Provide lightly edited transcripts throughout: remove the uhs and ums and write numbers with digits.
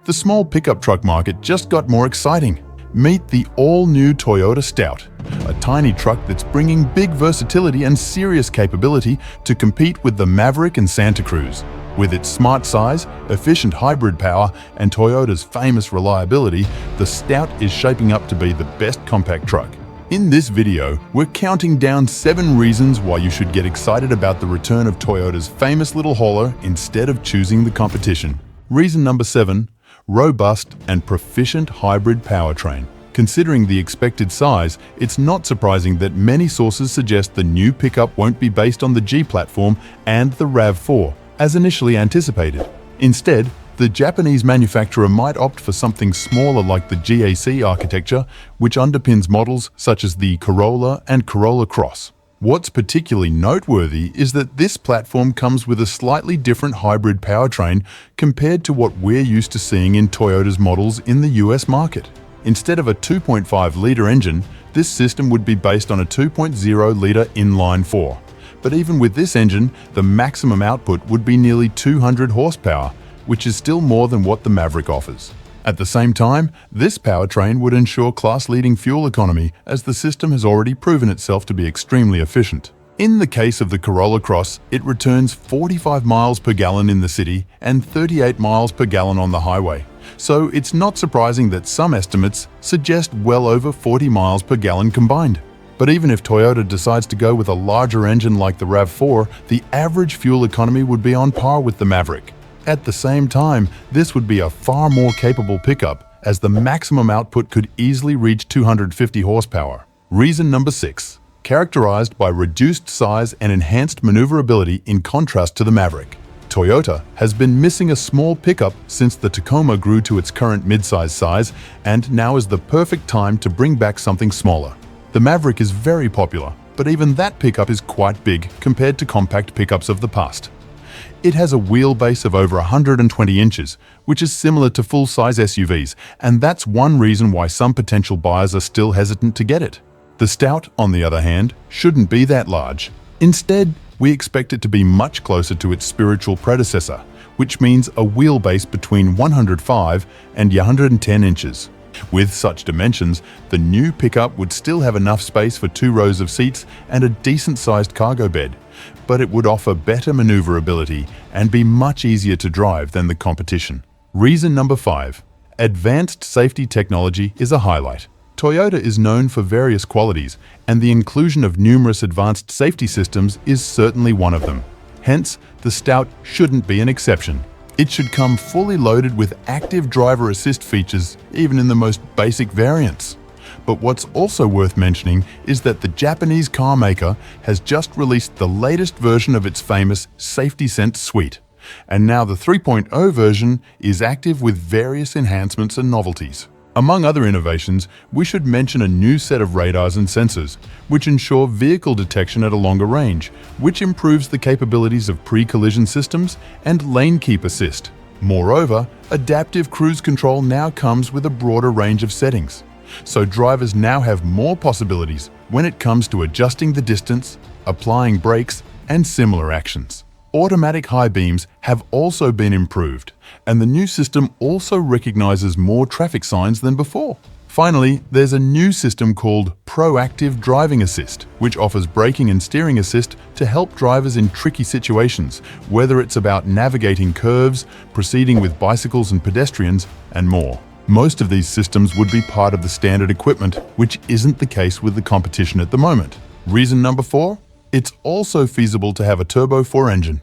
The small pickup truck market just got more exciting. Meet the all-new Toyota Stout, a tiny truck that's bringing big versatility and serious capability to compete with the MAVERICK and SANTA CRUZ. With its smart size, efficient hybrid power, and Toyota's famous reliability, the Stout is shaping up to be the best compact truck. In this video, we're counting down 7 reasons why you should get excited about the return of Toyota's famous little hauler instead of choosing the competition. Reason number 7. Robust and proficient hybrid powertrain. Considering the expected size, it's not surprising that many sources suggest the new pickup won't be based on the G platform and the RAV4, as initially anticipated. Instead, the Japanese manufacturer might opt for something smaller like the GAC architecture, which underpins models such as the Corolla and Corolla Cross. What's particularly noteworthy is that this platform comes with a slightly different hybrid powertrain compared to what we're used to seeing in Toyota's models in the US market. Instead of a 2.5-litre engine, this system would be based on a 2.0-litre inline-4. But even with this engine, the maximum output would be nearly 200 horsepower, which is still more than what the Maverick offers. At the same time, this powertrain would ensure class-leading fuel economy, as the system has already proven itself to be extremely efficient. In the case of the Corolla Cross, it returns 45 miles per gallon in the city and 38 miles per gallon on the highway. So it's not surprising that some estimates suggest well over 40 miles per gallon combined. But even if Toyota decides to go with a larger engine like the RAV4, the average fuel economy would be on par with the Maverick. At the same time, this would be a far more capable pickup, as the maximum output could easily reach 250 horsepower. Reason number 6. Characterized by reduced size and enhanced maneuverability in contrast to the Maverick. Toyota has been missing a small pickup since the Tacoma grew to its current midsize size, and now is the perfect time to bring back something smaller. The Maverick is very popular, but even that pickup is quite big compared to compact pickups of the past. It has a wheelbase of over 120 inches, which is similar to full-size SUVs, and that's one reason why some potential buyers are still hesitant to get it. The Stout, on the other hand, shouldn't be that large. Instead, we expect it to be much closer to its spiritual predecessor, which means a wheelbase between 105 and 110 inches. With such dimensions, the new pickup would still have enough space for 2 rows of seats and a decent-sized cargo bed, but it would offer better maneuverability and be much easier to drive than the competition. Reason number 5. Advanced safety technology is a highlight. Toyota is known for various qualities, and the inclusion of numerous advanced safety systems is certainly one of them. Hence, the Stout shouldn't be an exception. It should come fully loaded with active driver assist features, even in the most basic variants. But what's also worth mentioning is that the Japanese car maker has just released the latest version of its famous Safety Sense suite. And now the 3.0 version is active with various enhancements and novelties. Among other innovations, we should mention a new set of radars and sensors, which ensure vehicle detection at a longer range, which improves the capabilities of pre-collision systems and lane keep assist. Moreover, adaptive cruise control now comes with a broader range of settings, so drivers now have more possibilities when it comes to adjusting the distance, applying brakes, and similar actions. Automatic high beams have also been improved, and the new system also recognizes more traffic signs than before. Finally, there's a new system called Proactive Driving Assist, which offers braking and steering assist to help drivers in tricky situations, whether it's about navigating curves, proceeding with bicycles and pedestrians, and more. Most of these systems would be part of the standard equipment, which isn't the case with the competition at the moment. Reason number 4. It's also feasible to have a Turbo 4 engine.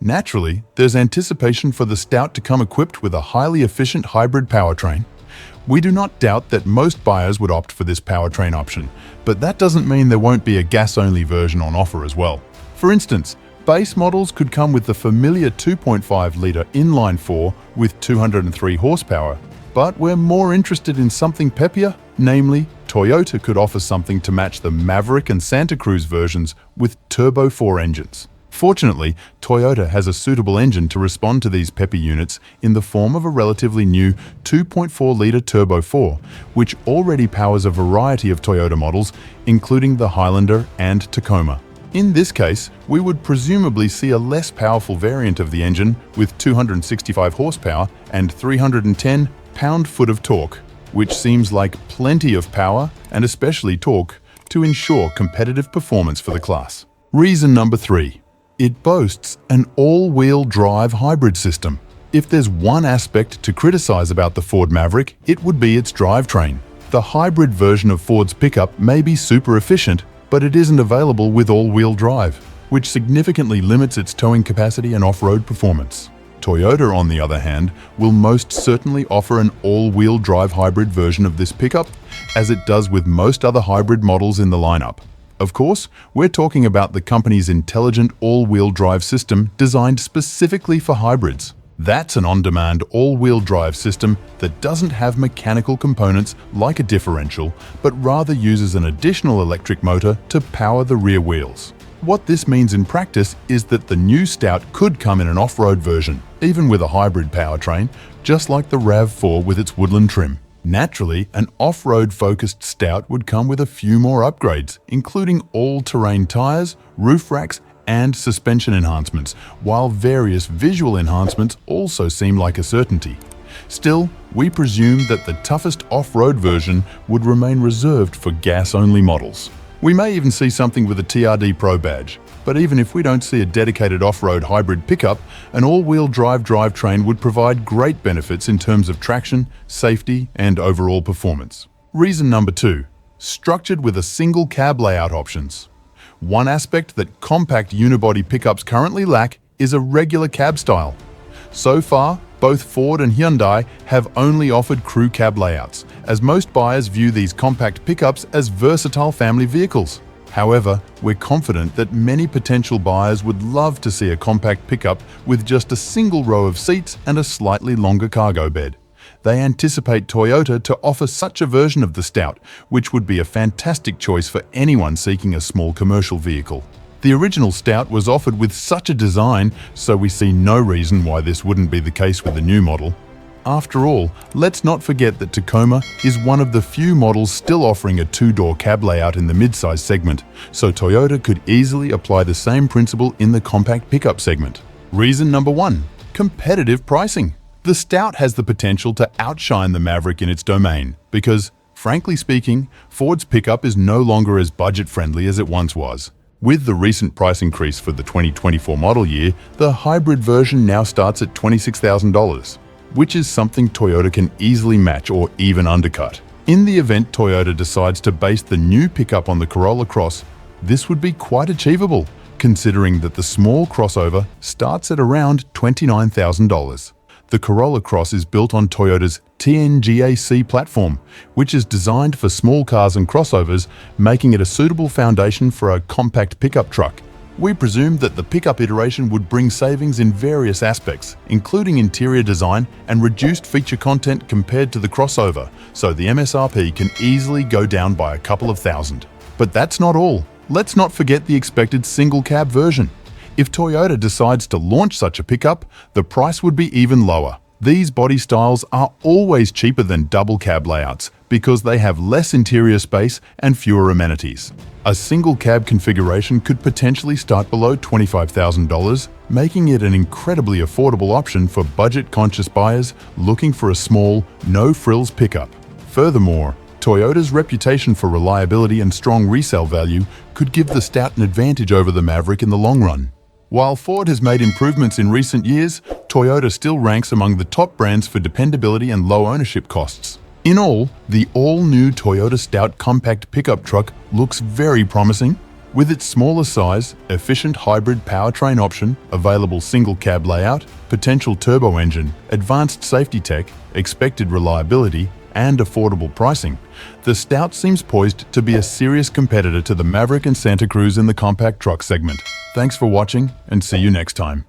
Naturally, there's anticipation for the Stout to come equipped with a highly efficient hybrid powertrain. We do not doubt that most buyers would opt for this powertrain option, but that doesn't mean there won't be a gas-only version on offer as well. For instance, base models could come with the familiar 2.5-litre inline-4 with 203 horsepower, but we're more interested in something peppier, namely, Toyota could offer something to match the Maverick and Santa Cruz versions with Turbo 4 engines. Fortunately, Toyota has a suitable engine to respond to these peppy units in the form of a relatively new 2.4-litre Turbo 4, which already powers a variety of Toyota models, including the Highlander and Tacoma. In this case, we would presumably see a less powerful variant of the engine with 265 horsepower and 310 pound-foot of torque, which seems like plenty of power and especially torque to ensure competitive performance for the class. Reason number 3. It boasts an all-wheel drive hybrid system. If there's one aspect to criticize about the Ford Maverick, it would be its drivetrain. The hybrid version of Ford's pickup may be super efficient, but it isn't available with all-wheel drive, which significantly limits its towing capacity and off-road performance. Toyota, on the other hand, will most certainly offer an all-wheel drive hybrid version of this pickup, as it does with most other hybrid models in the lineup. Of course, we're talking about the company's intelligent all-wheel drive system designed specifically for hybrids. That's an on-demand all-wheel drive system that doesn't have mechanical components like a differential, but rather uses an additional electric motor to power the rear wheels. What this means in practice is that the new Stout could come in an off-road version, even with a hybrid powertrain, just like the RAV4 with its woodland trim. Naturally, an off-road focused Stout would come with a few more upgrades, including all-terrain tires, roof racks, and suspension enhancements, while various visual enhancements also seem like a certainty. Still, we presume that the toughest off-road version would remain reserved for gas-only models. We may even see something with a TRD Pro badge, but even if we don't see a dedicated off-road hybrid pickup, an all-wheel drive drivetrain would provide great benefits in terms of traction, safety, and overall performance. Reason number 2. Structured with a single cab layout options. One aspect that compact unibody pickups currently lack is a regular cab style. So far, both Ford and Hyundai have only offered crew cab layouts, as most buyers view these compact pickups as versatile family vehicles. However, we're confident that many potential buyers would love to see a compact pickup with just a single row of seats and a slightly longer cargo bed. They anticipate Toyota to offer such a version of the Stout, which would be a fantastic choice for anyone seeking a small commercial vehicle. The original Stout was offered with such a design, so we see no reason why this wouldn't be the case with the new model. After all, let's not forget that Tacoma is one of the few models still offering a two-door cab layout in the midsize segment, so Toyota could easily apply the same principle in the compact pickup segment. Reason number 1. Competitive pricing. The Stout has the potential to outshine the Maverick in its domain because, frankly speaking, Ford's pickup is no longer as budget-friendly as it once was. With the recent price increase for the 2024 model year, the hybrid version now starts at $26,000, which is something Toyota can easily match or even undercut. In the event Toyota decides to base the new pickup on the Corolla Cross, this would be quite achievable, considering that the small crossover starts at around $29,000. The Corolla Cross is built on Toyota's TNGA-C platform, which is designed for small cars and crossovers, making it a suitable foundation for a compact pickup truck. We presume that the pickup iteration would bring savings in various aspects, including interior design and reduced feature content compared to the crossover, so the MSRP can easily go down by a couple of thousand. But that's not all. Let's not forget the expected single cab version. If Toyota decides to launch such a pickup, the price would be even lower. These body styles are always cheaper than double cab layouts because they have less interior space and fewer amenities. A single cab configuration could potentially start below $25,000, making it an incredibly affordable option for budget-conscious buyers looking for a small, no-frills pickup. Furthermore, Toyota's reputation for reliability and strong resale value could give the Stout an advantage over the Maverick in the long run. While Ford has made improvements in recent years, Toyota still ranks among the top brands for dependability and low ownership costs. In all, the all-new Toyota Stout compact pickup truck looks very promising. With its smaller size, efficient hybrid powertrain option, available single cab layout, potential turbo engine, advanced safety tech, expected reliability, and affordable pricing, the Stout seems poised to be a serious competitor to the Maverick and Santa Cruz in the compact truck segment. Thanks for watching, and see you next time.